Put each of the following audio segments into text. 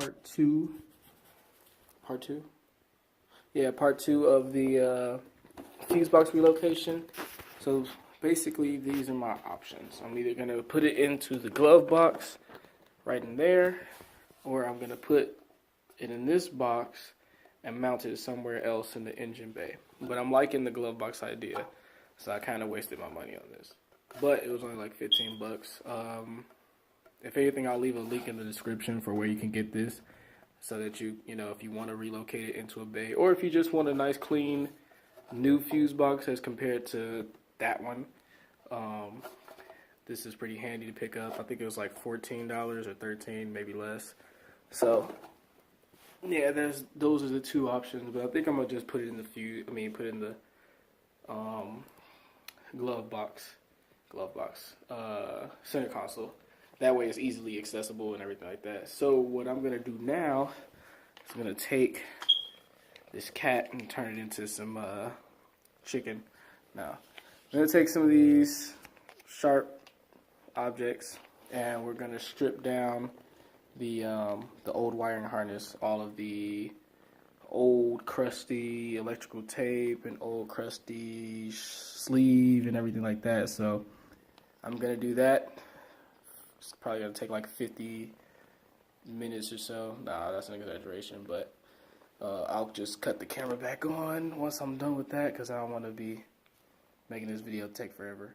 part two. Part two? Yeah, part two of the fuse box relocation. So basically, these are my options. I'm either going to put it into the glove box right in there, or I'm going to put it in this box and mount it somewhere else in the engine bay. But I'm liking the glove box idea, so I kind of wasted my money on this. But it was only like 15 bucks. If anything, I'll leave a link in the description for where you can get this, so that you know, if you want to relocate it into a bay, or if you just want a nice clean new fuse box as compared to that one. This is pretty handy to pick up. I think it was like $14 or $13, maybe less. So yeah, those are the two options. But I think I'm gonna just put it in the put it in the glove box, center console. That way it's easily accessible and everything like that. So what I'm gonna do now is I'm gonna take this cat and turn it into some chicken. Now I'm gonna take some of these sharp objects and we're gonna strip down the old wiring harness, all of the old crusty electrical tape and old crusty sleeve and everything like that. So I'm gonna do that. It's probably gonna take like 50 minutes or so. Nah, that's an exaggeration, but I'll just cut the camera back on once I'm done with that, because I don't want to be making this video take forever.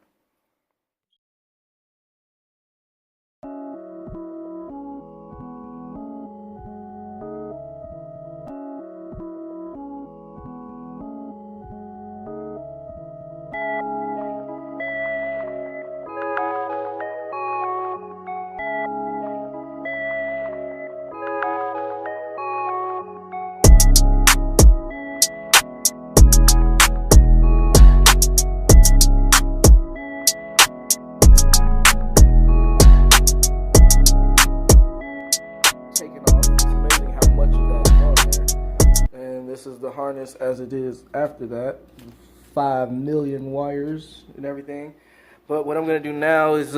This is the harness as it is after that. 5 million wires and everything. But what I'm going to do now is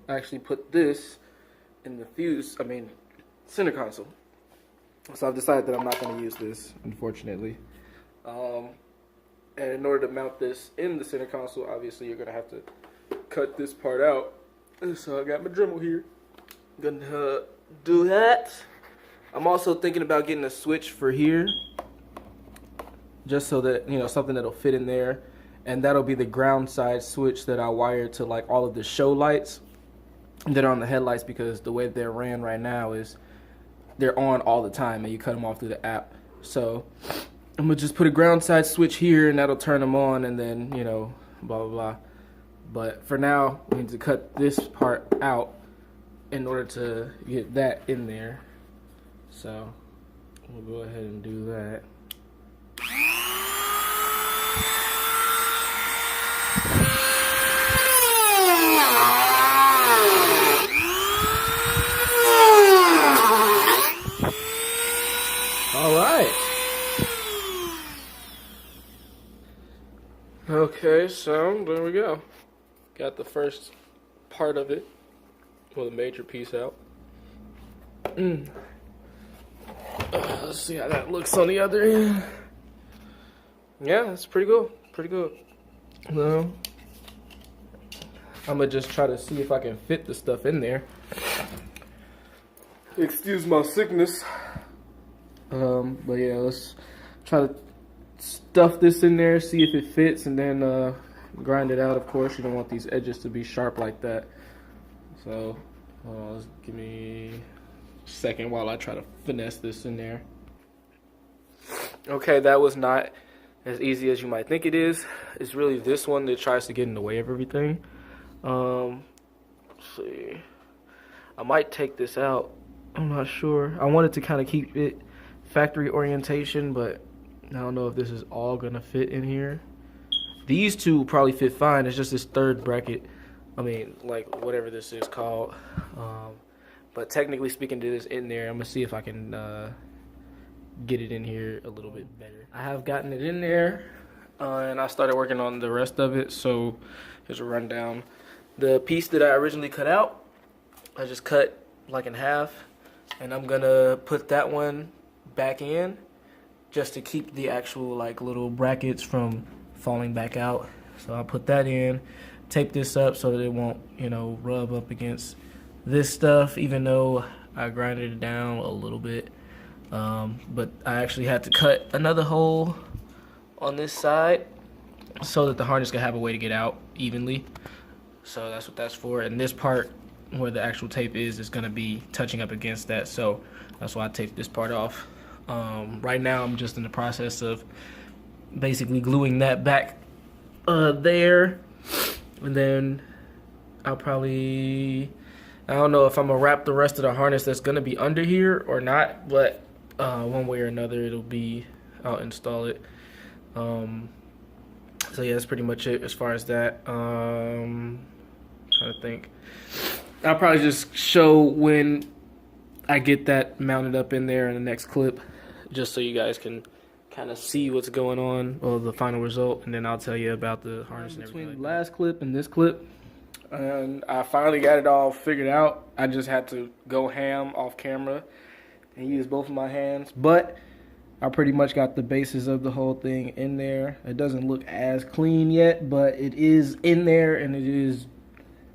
actually put this in the center console. So I've decided that I'm not going to use this, unfortunately. And in order to mount this in the center console, obviously you're going to have to cut this part out. So I got my Dremel here. I'm going to do that. I'm also thinking about getting a switch for here, just so that, you know, something that'll fit in there, and that'll be the ground side switch that I wire to like all of the show lights that are on the headlights, because the way they're ran right now is they're on all the time and you cut them off through the app. So I'm gonna just put a ground side switch here and that'll turn them on, and then, you know, blah blah blah. But for now, we need to cut this part out in order to get that in there. So we'll go ahead and do that. All right. Okay, so there we go. Got the first part of it, well, the major piece out. Let's see how that looks on the other end. Yeah, that's pretty good. Pretty good. Now, I'm gonna just try to see if I can fit the stuff in there. Excuse my sickness. But yeah, let's try to stuff this in there, see if it fits, and then grind it out. Of course, you don't want these edges to be sharp like that. So, give me a second while I try to finesse this in there. Okay, that was not as easy as you might think it is. It's really this one that tries to get in the way of everything. Let's see. I might take this out. I'm not sure. I wanted to kind of keep it factory orientation, but I don't know if this is all gonna fit in here. These two will probably fit fine. It's just this third bracket. I mean, like whatever this is called. But technically speaking, it is in there. I'm gonna see if I can get it in here a little bit better. I have gotten it in there, and I started working on the rest of it. So here's a rundown. The piece that I originally cut out, I just cut like in half. And I'm gonna put that one back in just to keep the actual like little brackets from falling back out. So I'll put that in, tape this up so that it won't, you know, rub up against this stuff, even though I grinded it down a little bit. But I actually had to cut another hole on this side so that the harness can have a way to get out evenly. So that's what that's for. And this part where the actual tape is gonna be touching up against that. So that's why I taped this part off. Right now I'm just in the process of basically gluing that back there. And then I'll probably, I don't know if I'm gonna wrap the rest of the harness that's gonna be under here or not, but one way or another it'll be, I'll install it. So yeah, that's pretty much it as far as that. Trying to think. I'll probably just show when I get that mounted up in there in the next clip, just so you guys can kind of see what's going on, or the final result, and then I'll tell you about the harness and everything. Between the last clip and this clip, and I finally got it all figured out. I just had to go ham off camera and use both of my hands, but I pretty much got the basis of the whole thing in there. It doesn't look as clean yet, but it is in there, and it is,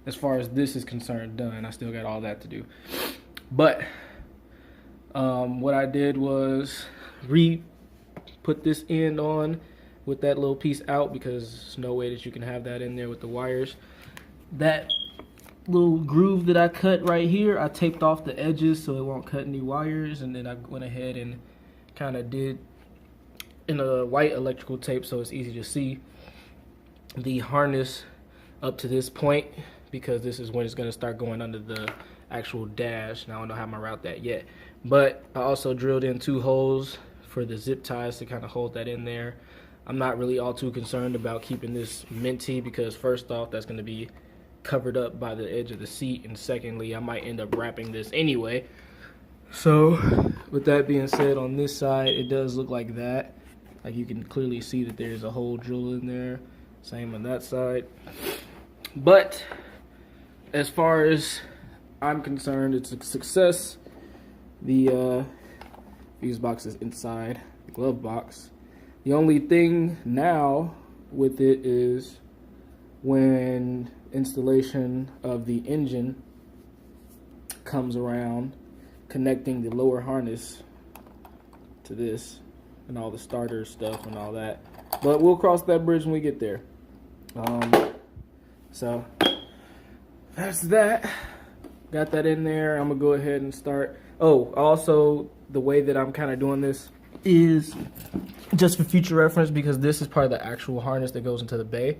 as far as this is concerned, done. I still got all that to do. But what I did was put this end on with that little piece out, because there's no way that you can have that in there with the wires. That little groove that I cut right here, I taped off the edges so it won't cut any wires, and then I went ahead and kind of did in a white electrical tape so it's easy to see the harness up to this point, because this is when it's going to start going under the actual dash. Now I don't know how I'm going to route that yet, but I also drilled in 2 holes for the zip ties to kind of hold that in there. I'm not really all too concerned about keeping this minty, because first off, that's going to be covered up by the edge of the seat, and secondly, I might end up wrapping this anyway. So with that being said, on this side it does look like that. Like, you can clearly see that there's a hole drilled in there. Same on that side. But as far as I'm concerned, it's a success. The fuse box is inside the glove box. The only thing now with it is when installation of the engine comes around, connecting the lower harness to this and all the starter stuff and all that. But we'll cross that bridge when we get there. So that's that. Got that in there. I'm gonna go ahead and start. Oh, also, the way that I'm kind of doing this is just for future reference, because this is part of the actual harness that goes into the bay.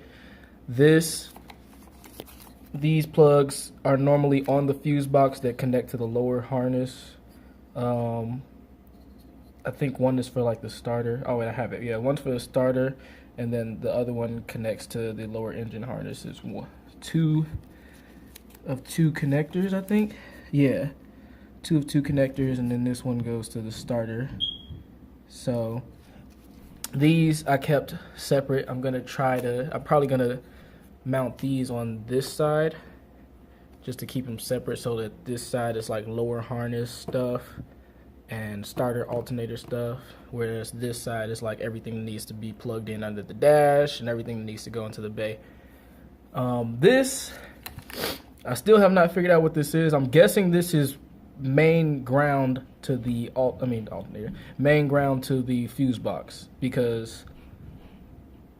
These plugs are normally on the fuse box that connect to the lower harness. I think one is for like the starter. Oh wait, I have it. Yeah, one's for the starter, and then the other one connects to the lower engine harness. It's 2 of 2 connectors, I think. Yeah, 2 of 2 connectors, and then this one goes to the starter. So these I kept separate. I'm probably gonna mount these on this side just to keep them separate, so that this side is like lower harness stuff and starter alternator stuff, whereas this side is like everything that needs to be plugged in under the dash and everything that needs to go into the bay. This, I still have not figured out what this is. I'm guessing this is main ground to the alternator, main ground to the fuse box, because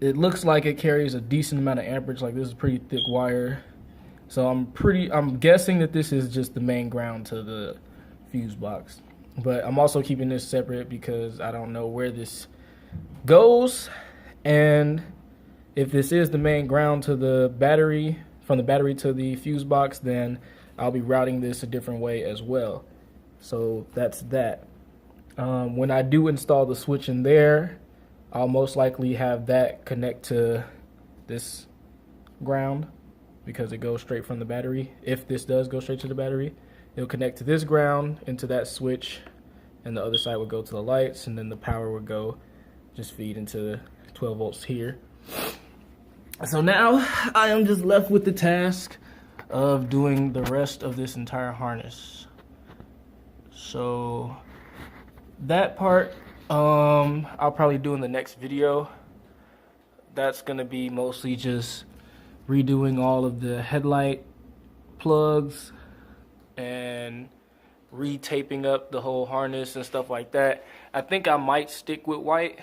it looks like it carries a decent amount of amperage. Like, this is pretty thick wire, so I'm guessing that this is just the main ground to the fuse box. But I'm also keeping this separate because I don't know where this goes, and if this is the main ground to the battery, from the battery to the fuse box, then I'll be routing this a different way as well. So that's that. When I do install the switch in there, I'll most likely have that connect to this ground, because it goes straight from the battery. If this does go straight to the battery, it'll connect to this ground into that switch, and the other side would go to the lights, and then the power would go just feed into 12 volts here. So now I am just left with the task of doing the rest of this entire harness. So that part, I'll probably do in the next video. That's gonna be mostly just redoing all of the headlight plugs and retaping up the whole harness and stuff like that. I think I might stick with white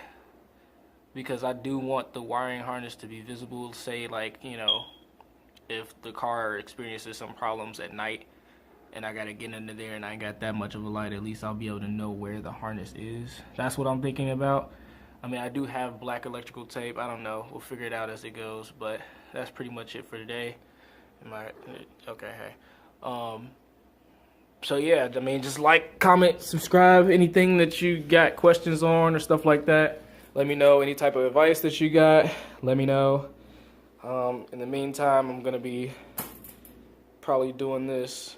because I do want the wiring harness to be visible. Say, like, you know, if the car experiences some problems at night and I gotta get into there and I ain't got that much of a light, at least I'll be able to know where the harness is. That's what I'm thinking about. I mean, I do have black electrical tape. I don't know. We'll figure it out as it goes, but that's pretty much it for today. Okay, hey. So yeah, I mean, just like, comment, subscribe, anything that you got questions on or stuff like that. Let me know. Any type of advice that you got, let me know. In the meantime, I'm gonna be probably doing this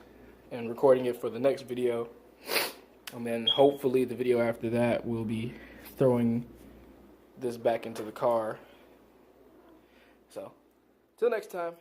and recording it for the next video. And then hopefully the video after that will be throwing this back into the car. So, till next time.